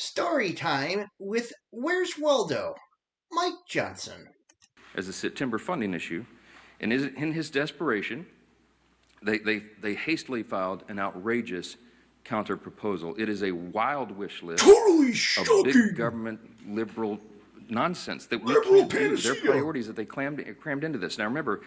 Story time with Where's Waldo? Mike Johnson. As a September funding issue, and in his desperation, they hastily filed an outrageous counter proposal. It is a wild wish list Totally of big government liberal nonsense that we can't do. Their priorities that they crammed into this. Now remember,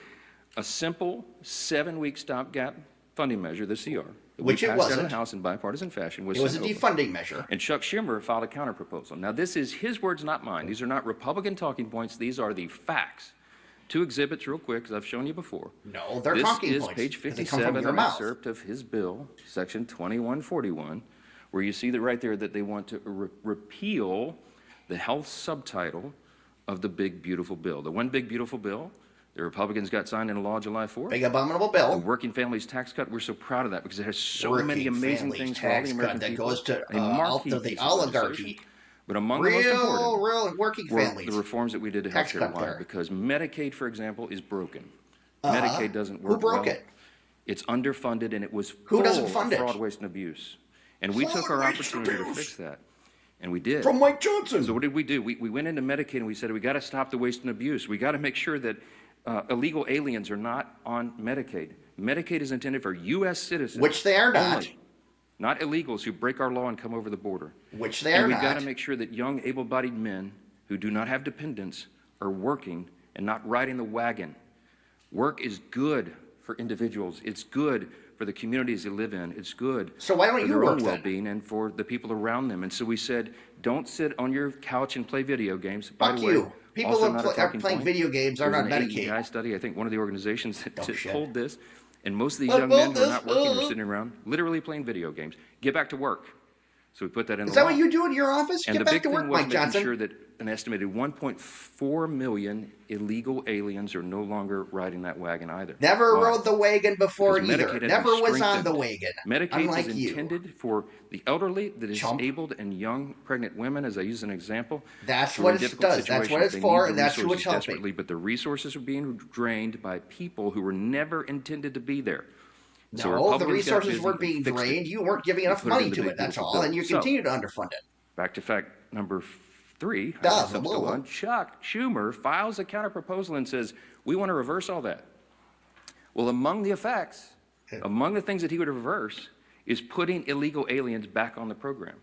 a simple 7-week stopgap funding measure, the CR, which it wasn't. Out of the House in bipartisan fashion, it was a defunding measure. And Chuck Schumer filed a counter proposal. Now this is his words, not mine. These are not Republican talking points. These are the facts. 2 exhibits real quick, because I've shown you before. No, they're talking points. This is page 57, an excerpt of his bill, section 2141, where you see that right there that they want to repeal the health subtitle of the big, beautiful bill. The one big, beautiful bill the Republicans got signed into law July 4th. Big abominable bill. The working families tax cut. We're so proud of that because it has so many amazing things for all the American people. That goes to the oligarchy. But among the most important real working families. The reforms that we did to health care. Why? Because Medicaid, for example, is broken. Medicaid doesn't work. Who broke it? It's underfunded, and it was full of fraud, waste, and abuse. And we took our opportunity to fix that. And we did. From Mike Johnson. So what did we do? We went into Medicaid and we said, we got to stop the waste and abuse. We got to make sure that illegal aliens are not on Medicaid. Medicaid is intended for U.S. citizens. Which they are not. Only, not illegals who break our law and come over the border. Which they are not. And we've got to make sure that young, able-bodied men who do not have dependents are working and not riding the wagon. Work is good for individuals. It's good for the communities they live in. It's good for their own well-being and for the people around them. And so we said, don't sit on your couch and play video games. By the way, people who are playing video games are not Medicaid. AEI study, I think one of the organizations that told this, and most of these young men who are not working are sitting around literally playing video games. Get back to work. So we put that in the law. Is that what you do in your office? And Get back to work, Mike Johnson. And the big thing was making sure that an estimated 1.4 million illegal aliens are no longer riding that wagon either. Never rode the wagon before either. Never was on the wagon. Medicaid is intended for the elderly, the disabled, and young pregnant women, as I use an example. That's what it does. That's what it's for, and that's who it's helping. But the resources are being drained by people who were never intended to be there. No, the resources weren't being drained. You weren't giving enough money to it, that's all, and you continue to underfund it. Back to fact number 3. Chuck Schumer files a counterproposal and says, we want to reverse all that. Well, among the effects, among the things that he would reverse, is putting illegal aliens back on the program.